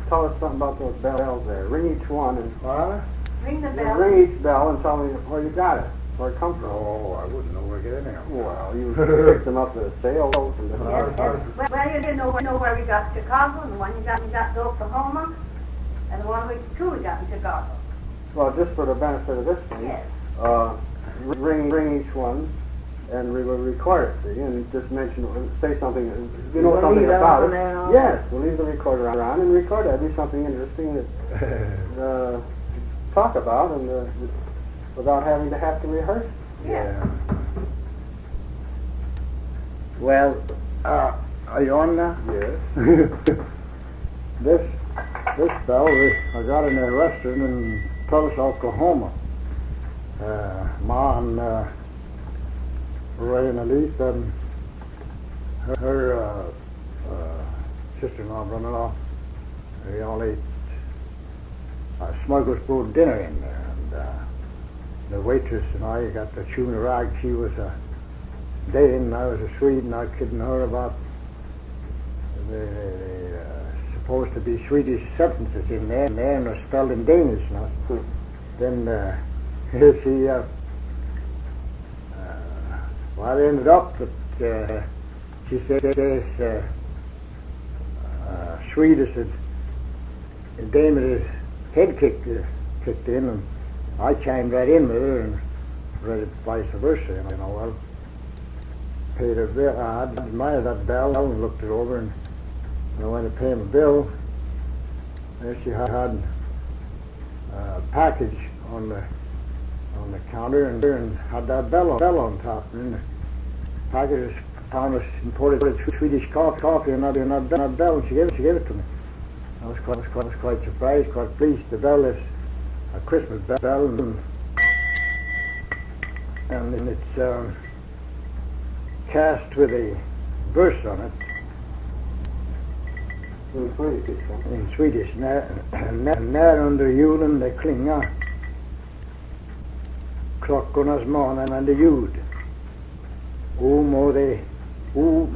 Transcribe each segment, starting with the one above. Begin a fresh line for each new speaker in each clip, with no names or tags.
Tell us something about those bells there. Ring each one and
Ring the bell.
ring each bell and tell me where you got it, where it comes from.
Oh, I wouldn't know where to get any of them.
Well, you picked them up at a sale. And
Yes. Well, you didn't know where we got Chicago, and the one you got to Oklahoma, and the one we got in Chicago.
Well, just for the benefit of this thing,
Yes.
ring each one, and we will record it, see, and just mention, say something, you know something about it. Yes, we'll leave the recorder on and record it. That'd be something interesting to talk about, and without having to rehearse.
Yeah.
Well, are you on now?
Yes.
This bell, I got in a restaurant in Tulsa, Oklahoma. Ma and Ray and Elise and her sister-in-law, brother-in-law, they all ate smuggler's food dinner in there. And the waitress and I got the tuna rag. She was a Dane and I was a Swede, and I was kidding her about the supposed to be Swedish substances in there, and they're spelled in Danish now. Then she well, it ended up that she said this Swedish had Dame had his head kicked in, and I chimed right in with her and read it vice versa. You know, well, paid her bill. I admired that bell and looked it over, and I went to pay my bill. There she had a package on the counter, and had that bell on top. And the package found was imported Swedish coffee, and that bell, and she gave it to me. I was quite surprised, quite pleased. The bell is a Christmas bell, and it's cast with a verse on it. In Swedish. När under julen det klingar klockornas manande ljud. O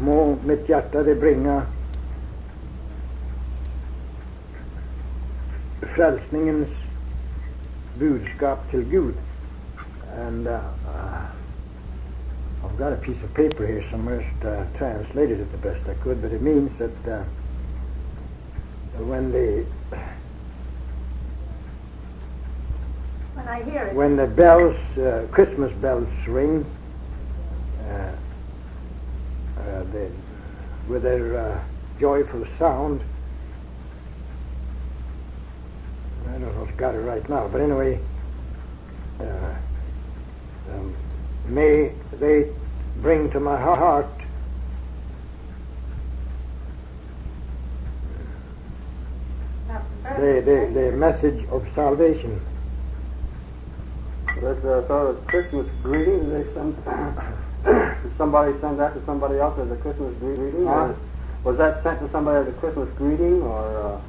må mitt hjärta det bringa frälsningens budskap till Gud. And I've got a piece of paper here somewhere translated it the best I could, but it means that when the bells, Christmas bells ring, with their joyful sound, I don't know if I've got it right now, but anyway, may they bring to my heart the message of salvation.
That's sort of Christmas greeting. They send. Did somebody send that to somebody else as a Christmas greeting? Or was that sent to somebody as a Christmas greeting, or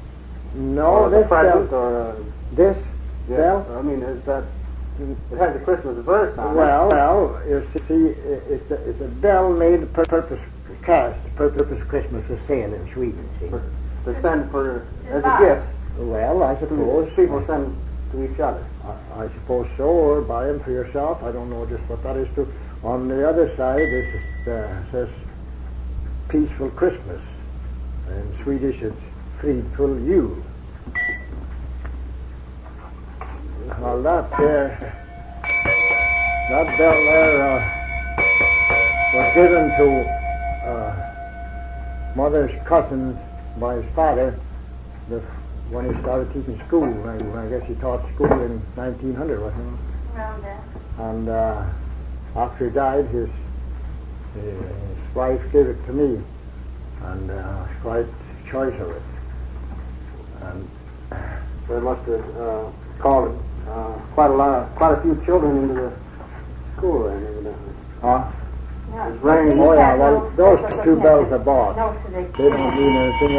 no?
Or this present, or
this
bell? I mean, is that? It has a Christmas verse on it.
Well, you see, it's a bell made purpose Christmas was saying in Sweden. See,
to send as a gift.
Well, I suppose
people send to each other.
I suppose so, or buy them for yourself. I don't know just what that is to. On the other side, it says peaceful Christmas. In Swedish, it's fridfull jul. Well, that bell there was given to mother's cousin by his father, the when he started teaching school. I guess he taught school in 1900, wasn't he?
Around there.
And after he died, his wife gave it to me, and I was quite choice of it. And
They must have called quite a few children into the school then, evidently.
huh?
Yeah.
It's raining.
Oh yeah, well, those two bells are bought.
No, so
They don't mean anything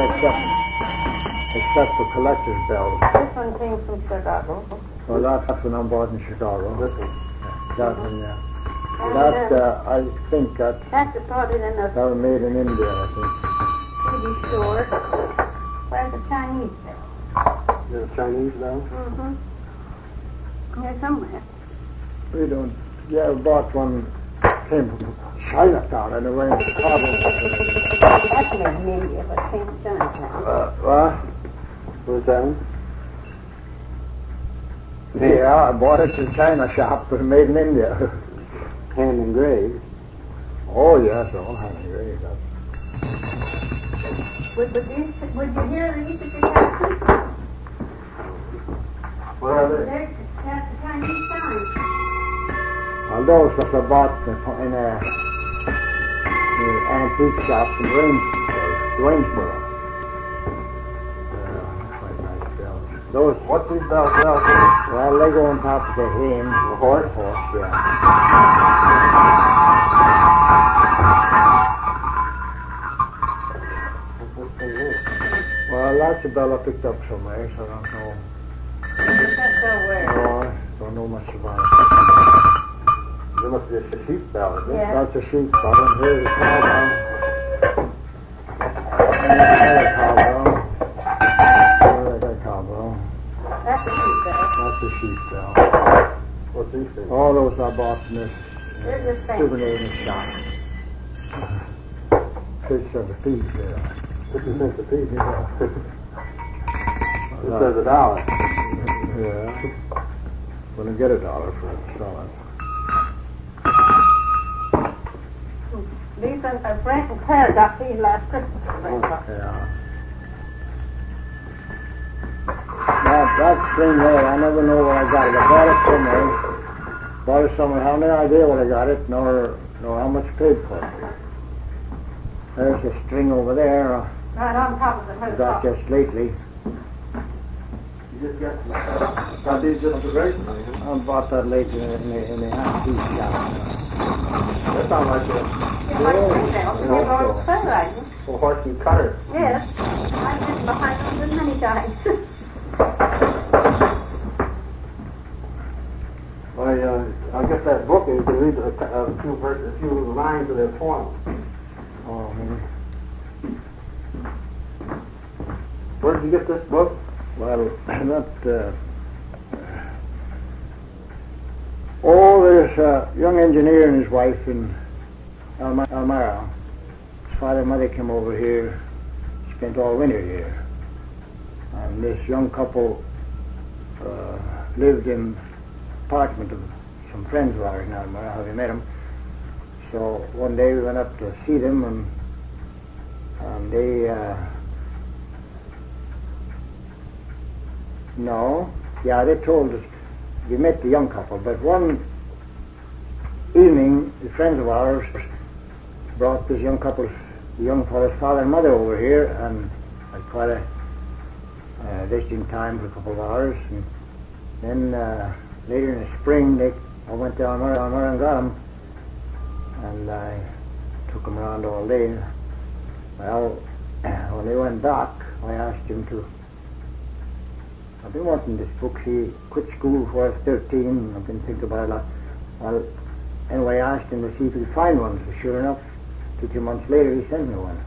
except for collector's bells.
this one came from Chicago.
Well, that's when I'm bought in Chicago.
This one.
That one, yeah.
And,
That, I think
that's deposited in
that
a
was made in India, I think.
Swedish store. Where's the Chinese there?
There's a Chinese now.
Mm-hmm. Here somewhere.
We don't, yeah, we bought one, came from Chinatown, and it went in Chicago.
That's made in India, but it came from Chinatown.
What?
What's that one?
Yeah, I bought it in China shop, but made in India.
Hand engraved.
Oh yes, all hand engraved.
Would you hear these at your house?
What are they?
There's that's the Chinese sign.
Well, those that I bought in a antique shop in Waynesboro. Quite nice bells. Those,
What's these bells?
well, they go on top of the ham.
The horse?
Yeah. Well, that's a bell I picked up somewhere, so I don't know.
That's so weird.
No, I don't know much about it.
There must be a sheep bell, isn't it?
Yeah.
That's a sheep bell, and here's a cow bell. And another cow bell. Another cow bell.
That's a sheep bell.
That's a sheep bell.
What's these things?
All those I bought in this
There's the
souvenir in the shop. Fish of the feet there.
This is meant to be.
Yeah.
This says $1.
Yeah. Gonna get $1 for it, selling.
These are Frank and Claire got these last Christmas.
Yeah. That string there, I never know where I got it. I bought it somewhere. Bought it somewhere. I have no idea where I got it, nor how much I paid for it. There's a string over there
Right on top of
I
the
got
house.
just lately.
You just got these just for Christmas.
I bought that lately in the antique shop.
That sounds like
Yeah, like spring bells. They're all sunlight.
a horse and cutter.
Yes. I've been behind them many times.
I'll get that book and you can read a few lines of their poem.
Oh, man.
Where did you get this book?
Well, there's a young engineer and his wife in Elmira. His father and mother came over here, spent all winter here. And this young couple lived in an apartment of some friends of ours in Elmira. Have you met them? So one day we went up to see them, and they they told us we met the young couple, but one evening the friends of ours brought this young couple's, the young fellow's father and mother over here, and had quite a visiting time for a couple of hours, and then later in the spring I went down there and got them, and I took them around all day. Well, when they went back, I asked him to, I've been wanting this book. He quit school before I was 13, and I've been thinking about it a lot. Well, anyway, I asked him to see if he could find one, so sure enough, 2 months later he sent me one.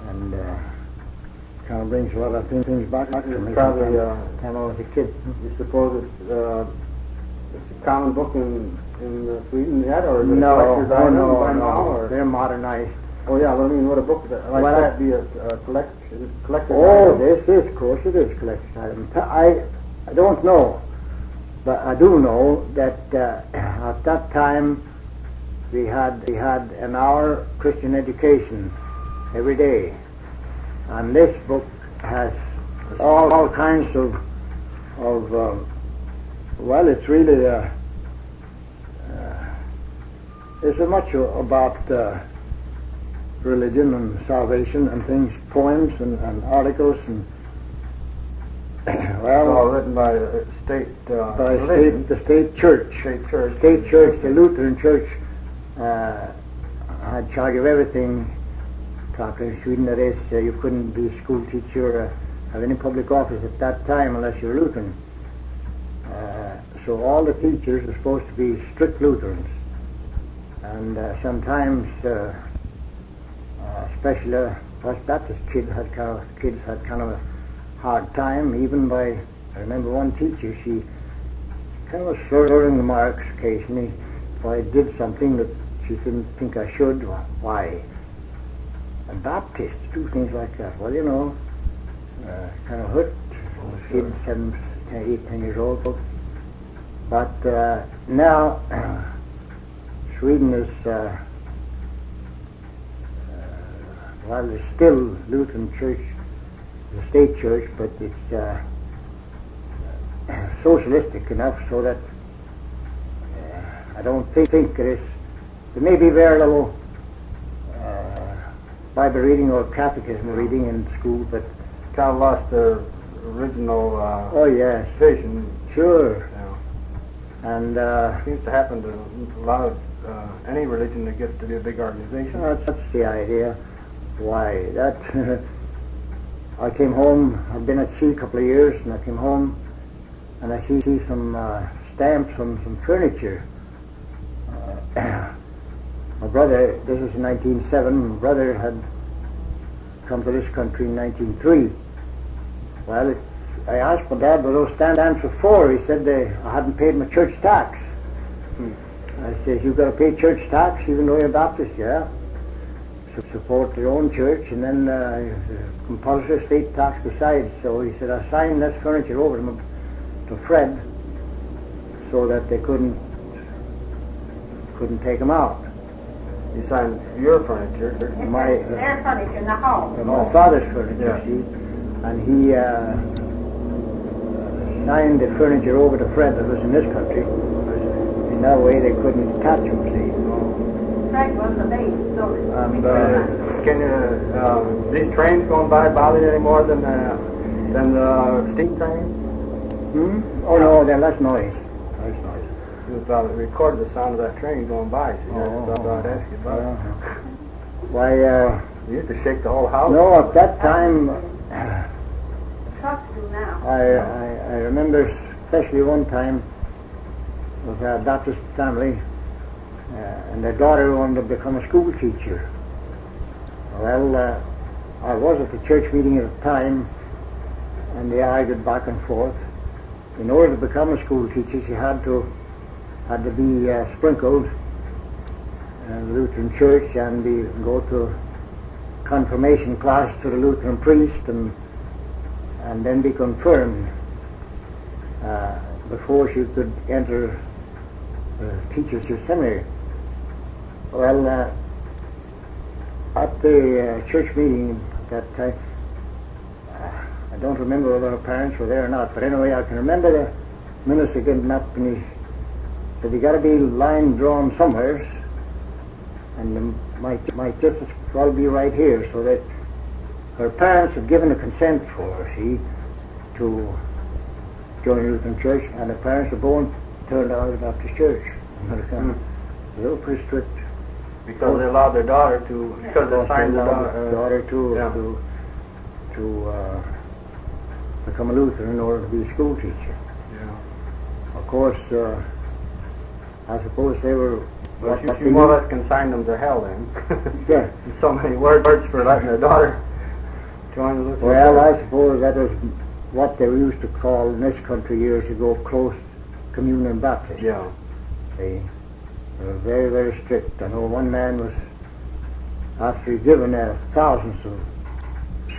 And kind of brings a lot of things back to me.
Probably,
time I was a kid.
You suppose it's a common book in Sweden yet, or is it a
No,
collector's item by now,
no,
or?
they're modernized.
Oh yeah, well, I mean, would a book like
Well,
that be a collector's
Oh,
item?
this is, of course, it is collector's item. I don't know, but I do know that at that time we had an hour Christian education every day, and this book has all kinds of well, it's really it's so much about religion and salvation and things, poems and articles and well,
all written by the
state church. State church, the Lutheran church had charge of everything. Talking in Sweden, that is, you couldn't be a school teacher or have any public office at that time unless you were Lutheran. So all the teachers were supposed to be strict Lutherans, and sometimes, especially First Baptist kids had kind of a hard time. Even by, I remember one teacher, she kind of was slurring the marks occasionally if I did something that she didn't think I should. Why? And Baptists do things like that. Well, you know, kind of hurt kids 7, 8, 10 years old. But now Sweden is well, there's still Lutheran church, the state church, but it's socialistic enough so that I don't think it is. There may be very little Bible reading or catechism reading in school, but
kind of lost the original
oh yes,
vision.
Sure.
Yeah.
And
seems to happen to a lot of any religion that gets to be a big organization.
That's the idea. Why that? I came home. I've been at sea a couple of years, and I came home, and I see some stamps on some furniture. My brother, this is in 1907. My brother had come to this country in 1903. Well, I asked my dad what those stamps were for. He said I hadn't paid my church tax. I said, "You've got to pay church tax even though you're Baptist." Yeah. Support your own church, and then compulsory state tax besides. So he said, I signed this furniture over to Fred so that they couldn't take them out.
You signed your furniture?
Their furniture in the home.
My father's furniture, yeah. See, and he signed the furniture over to Fred that was in this country. In that way they couldn't attach them, see.
Fred was the base, so
can these trains going by bother you any more than the steam trains?
Oh no, they're less noise. Less noise.
You recorded the sound of that train going by. So that's what I'd ask you about.
Why?
You used to shake the whole house.
No, at that time.
Trucks do now.
I remember especially one time with a Baptist family. And their daughter wanted to become a school teacher. Well, I was at the church meeting at the time, and they argued back and forth. In order to become a school teacher, she had to be sprinkled in the Lutheran church and go to confirmation class to the Lutheran priest, and then be confirmed before she could enter teachers to seminary. Well, at the church meeting at that time, I don't remember whether her parents were there or not, but anyway, I can remember the minister getting up and he said, "You got to be line drawn somewhere, and my church is probably right here," so that her parents had given a consent for her, see, to join the Lutheran church, and the parents were both turned out of the Baptist church. They were pretty strict.
Because they allowed their daughter to, because they signed their
daughter to become a Lutheran in order to be a school teacher.
Yeah.
Of course, I suppose they were.
Well, she more or less consigned them to hell then.
Yeah.
So many words for letting their daughter join the Lutheran.
Well, I suppose that was what they used to call in this country years ago close communion Baptist.
Yeah.
They were very, very strict. I know one man was, after he'd given thousands of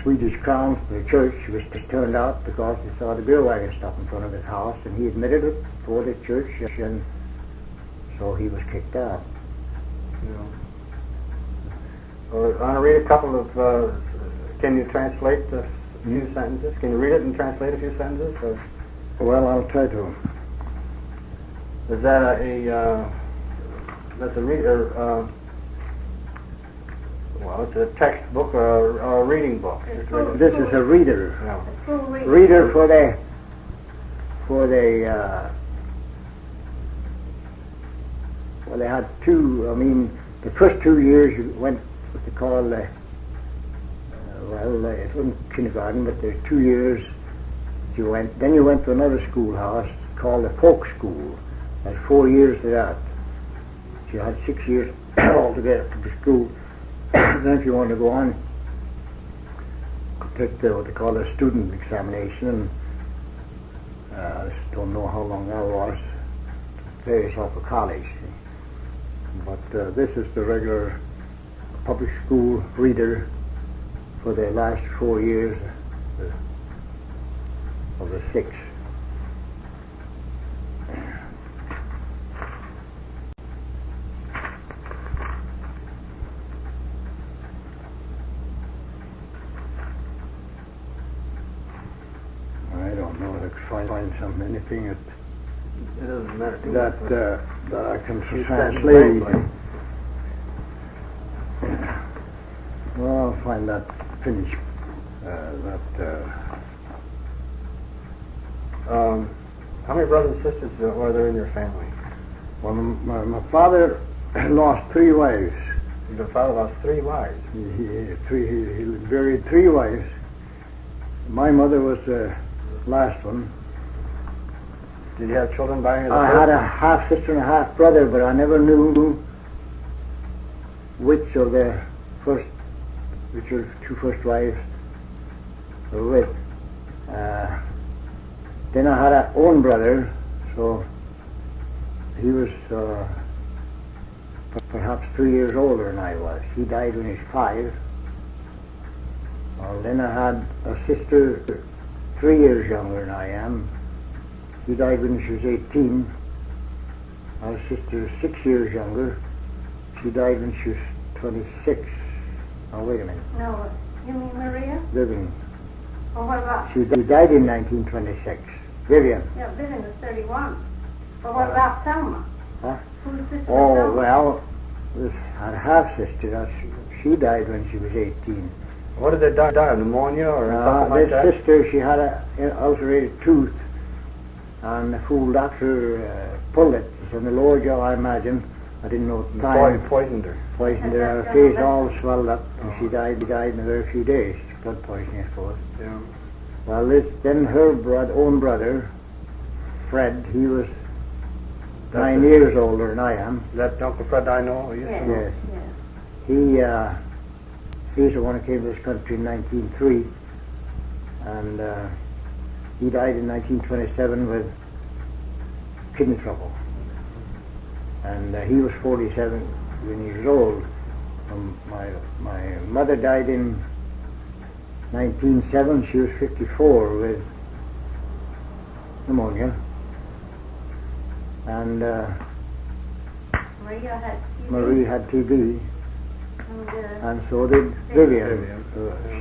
Swedish crowns to the church, he was just turned out because he saw the beer wagon stop in front of his house, and he admitted it for the church, and so he was kicked out.
Yeah. Well, I want to read a couple of, can you translate the few sentences? Can you read it and translate a few sentences? Or
Well, I'll try to.
is that that's a reader? Well, it's a textbook or a reading book.
This is a reader.
Yeah.
Reader for the well, they had two. I mean, the first 2 years you went what they call it wasn't kindergarten, but there's 2 years you went. Then you went to another schoolhouse called the folk school. That's 4 years of that. So you had 6 years altogether to the school. Then if you want to go on, take what they call a student examination. I just don't know how long that was. Varies off of college. But this is the regular public school reader for the last 4 years of the 6. I don't know if I could find anything
It doesn't matter.
that I can translate. Well, I'll find that finish.
How many brothers and sisters are there in your family?
Well, my father lost 3 wives.
Your father lost 3 wives.
He buried 3 wives. My mother was the last one.
Did you have children by any of
I had a half sister and a half brother, but I never knew which of the first, which were 2 first wives were with. Then I had an own brother, so he was perhaps 3 years older than I was. He died when he was 5. Then I had a sister 3 years younger than I am. She died when she was 18. My sister 6 years younger. She died when she was 26. Oh, wait a minute.
No, you mean Maria?
Vivian.
Well, what about?
She died in 1926. Vivian.
Yeah, Vivian was 31. But what about Selma?
Huh?
Whose sister was
Oh,
Selma?
well, this had a half sister. She died when she was 18.
What did they die of? Pneumonia or something like
This
that?
sister, she had an ulcerated tooth, and the fool doctor pulled it. It's in the lower jaw, I imagine. I didn't know at the time.
Poisoned her.
Poisoned her. Her face all swelled up, and she died in a very few days. Blood poisoning, I suppose.
Yeah.
Well, then her own brother, Fred, he was 9 years older than I am.
That Uncle Fred I know? I used to know.
Yes. He's the one who came to this country in 1903, and he died in 1927 with kidney trouble. And he was 47 years old. My mother died in 1907. She was 54 with pneumonia. And Marie had TB. And so did Vivian.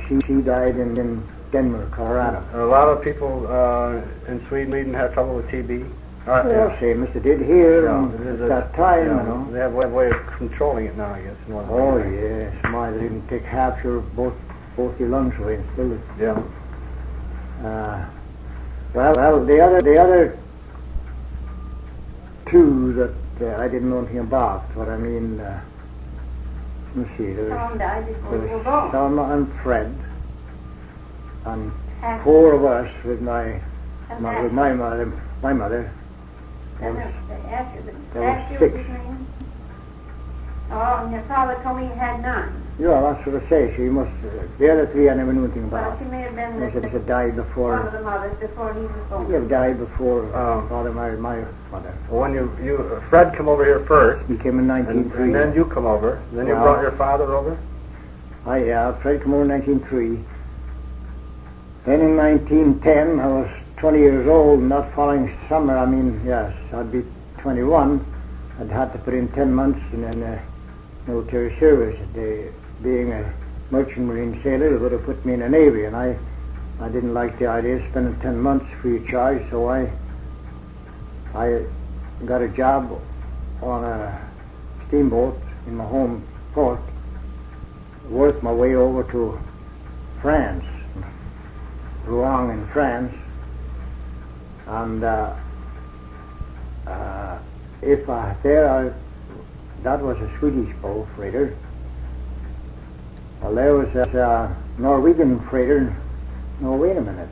She died in Denver, Colorado.
A lot of people in Sweden have trouble with TB.
Well, same as they did here at that time,
yeah,
you know.
They have a way of controlling it now, I guess.
Oh, yes. They didn't take half your, both your lungs away and still.
Yeah.
Well, the other 2 that I didn't know anything about, but I mean, let me see, there was Selma and Fred, and 4 of us with my mother.
And
was 6.
Oh, and your father told me you had 9.
Yeah, that's what I say. She must. The other 3 I never knew anything
Well,
about.
she may have been
Must have died before.
one of the mothers before he was born.
She have died before Father married my mother.
Well, when Fred come over here first,
He came in 1903.
and then you come over, then you brought your father over?
Fred came over in 1903. Then in 1910, I was 20 years old, and that following summer, I'd be 21. I'd had to put in 10 months in the military service. Being a merchant marine sailor, they would have put me in the Navy, and I I didn't like the idea of spending 10 months free of charge, so I got a job on a steamboat in my home port, worked my way over to France, Rouen in France, and that was a Swedish boat freighter. Well, there was a Norwegian freighter. No, wait a minute.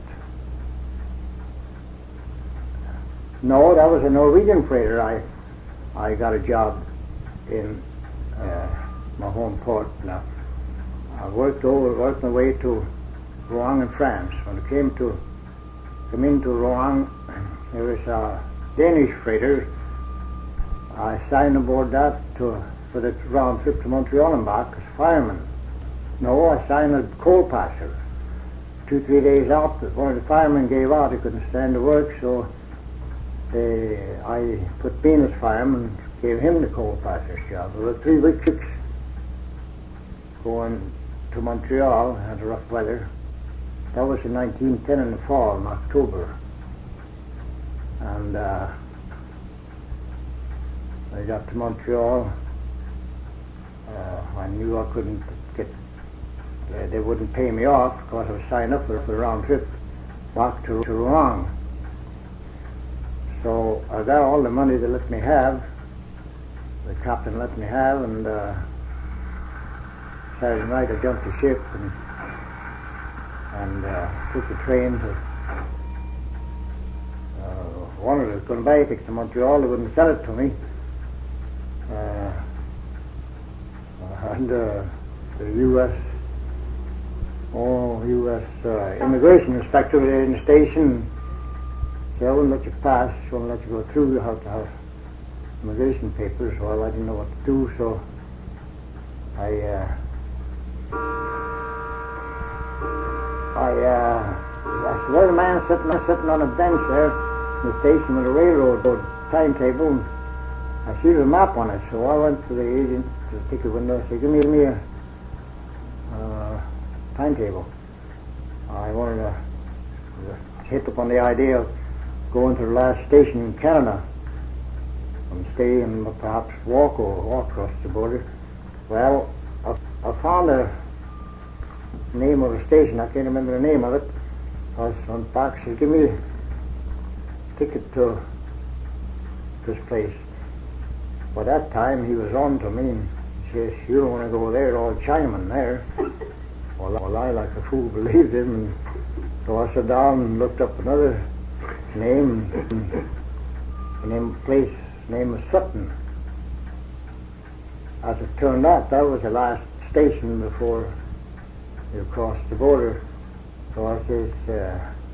No, that was a Norwegian freighter. I got a job in my home port. Now, I worked my way to Rouen in France. When I come into Rouen, there was a Danish freighter. I signed aboard that for the round trip to Montreal and back as fireman. No, I signed a coal passer. 2-3 days out, one of the firemen gave out. He couldn't stand the work, so I put me as fireman and gave him the coal passer's job. There were 3 weeks going to Montreal, had rough weather. That was in 1910 in the fall, in October. And I got to Montreal. I knew I couldn't get, they wouldn't pay me off because I was signed up for the round trip back to Rouen. So I got all the money they let me have, the captain let me have, and Saturday night I jumped the ship and took the train to wanted to go and buy tickets to Montreal. They wouldn't sell it to me. And the U.S. immigration inspector in the station said, I wouldn't let you pass, she wouldn't let you go through, you have to have immigration papers. Well, I didn't know what to do, so I saw the man sitting on a bench there in the station with a railroad timetable, and I see the map on it, so I went to the agent to the ticket window and said, give me a timetable. I wanted to hit upon the idea of going to the last station in Canada and stay and perhaps walk across the border. Well, I found a name of the station. I can't remember the name of it. I was on the back, said, give me a ticket to this place. By that time he was on to me and says, you don't want to go there, all Chinamen there. Well, I, like a fool, believed him, and so I sat down and looked up another name, the name was Sutton. As it turned out, that was the last station before you crossed the border. So I says,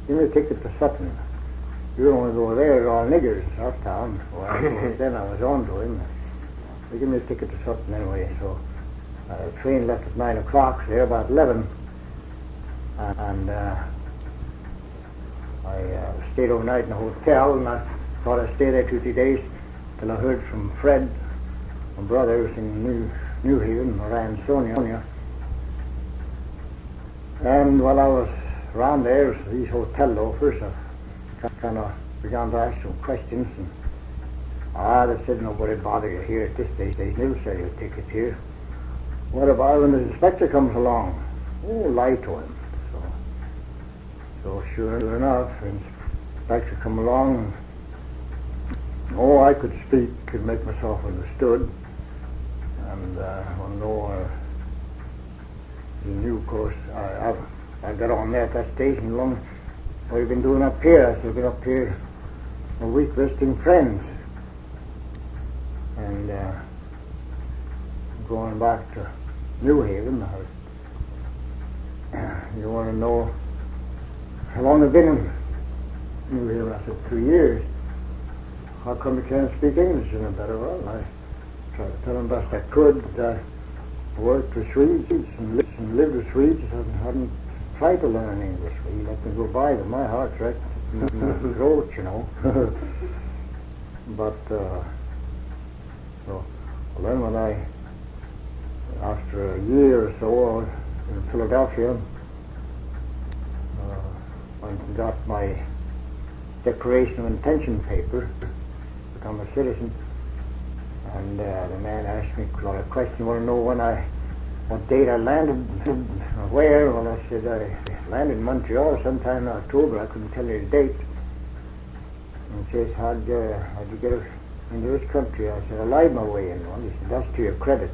give me a ticket to Sutton. You don't want to go there, they're all niggers, that town. Well, then I was on to him. They give me a ticket to Sutton anyway, so the train left at 9 o'clock, so there about 11. And I stayed overnight in a hotel, and I thought I'd stay there 2-3 days till I heard from Fred, my brother, who's in New Haven, around Sonia. And while I was around there, these hotel loafers, I kind of began to ask some questions, and they said, nobody bother you here at this stage, they'll sell you a ticket here. What about when the inspector comes along? Oh, lie to him. So sure enough, the inspector come along, and I could speak, could make myself understood, and he knew, of course. I got on there at that station long. What have you been doing up here? I said, I've been up here a week visiting friends, and going back to New Haven. You want to know how long I've been in New Haven? I said, 2 years. How come you can't speak English any better? Well, I tried to tell them best I could that I worked with Swedes and lived with Swedes and hadn't tried to learn English. You let me go by them. My heart's right in my throat, you know. But, so then when after a year or so in Philadelphia, went and got my declaration of intention paper to become a citizen. And the man asked me a lot of questions. Want to know what date I landed, where? Well, I said I landed in Montreal sometime in October. I couldn't tell you the date. And he says, how'd you get into this country? I said, I lied my way in. Well, he said, that's to your credit.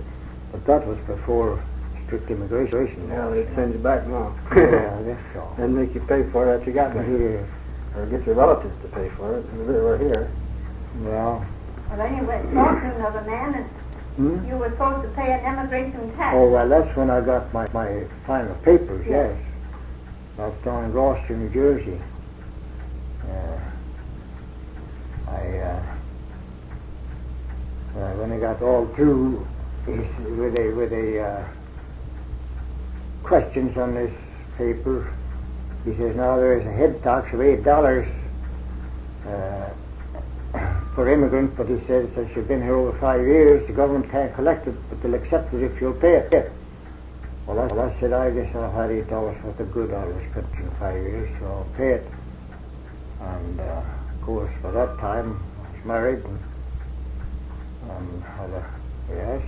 But that was before strict immigration.
Yeah, they send you back now.
Yeah, I guess so.
And make you pay for it after you got back.
Here.
Or get your relatives to pay for it. We're here.
Well.
Well, anyway, talking of a man, and you were supposed to pay an immigration tax.
Oh, well, that's when I got my final papers, yes. I was down in Gloucester, New Jersey. When I got all through with the questions on this paper, he says, now there is a head tax of $8 for immigrants, but he says, since you've been here over 5 years, the government can't collect it, but they'll accept it if you'll pay it. Well, I said, I guess I've had $8 worth of good out of this country in 5 years, so I'll pay it. And of course, by that time, I was married and had there's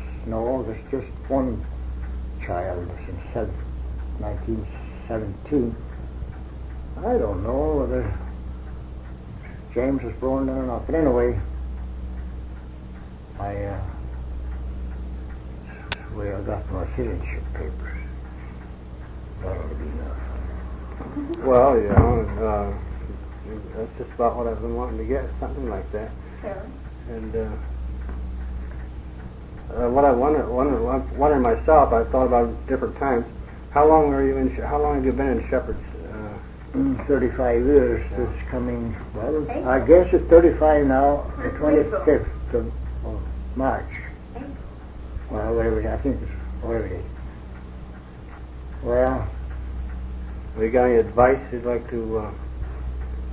just one child since 1917. I don't know whether James was born then or not, but anyway, that's the way I got my citizenship papers. That ought to be enough.
Well, that's just about what I've been wanting to get, something like that.
Sure.
And what I wonder myself, I've thought about it different times. How long have you been in Shepherd's?
35 years. This coming, well, I guess it's 35 now, the 25th of March. Well, whatever it is, I think it's whatever it is. Well,
have you got any advice you'd like to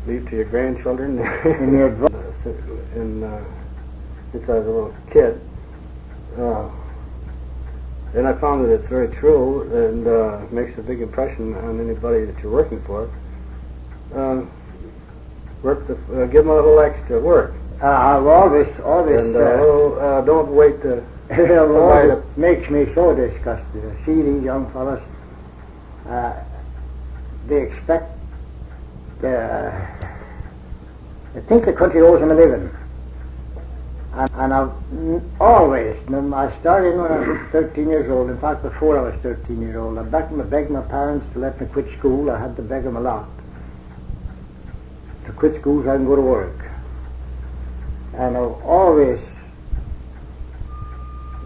leave to your grandchildren?
Any advice?
Since I was a little kid. And I found that it's very true and makes a big impression on anybody that you're working for. Give them a little extra work.
I've always,
and don't wait to.
It makes me so disgusted. I see these young fellas. They expect. They think the country owes them a living. And I've always, I started when I was 13 years old. In fact, before I was 13 years old, I begged my parents to let me quit school. I had to beg them a lot. To quit school so I can go to work. And I've always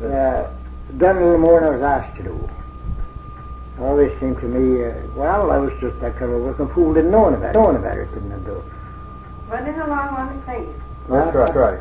done a little more than I was asked to do. It always seemed to me, well, I was just that kind of working fool, didn't know any better, didn't I do?
Running along on the face.
That's right.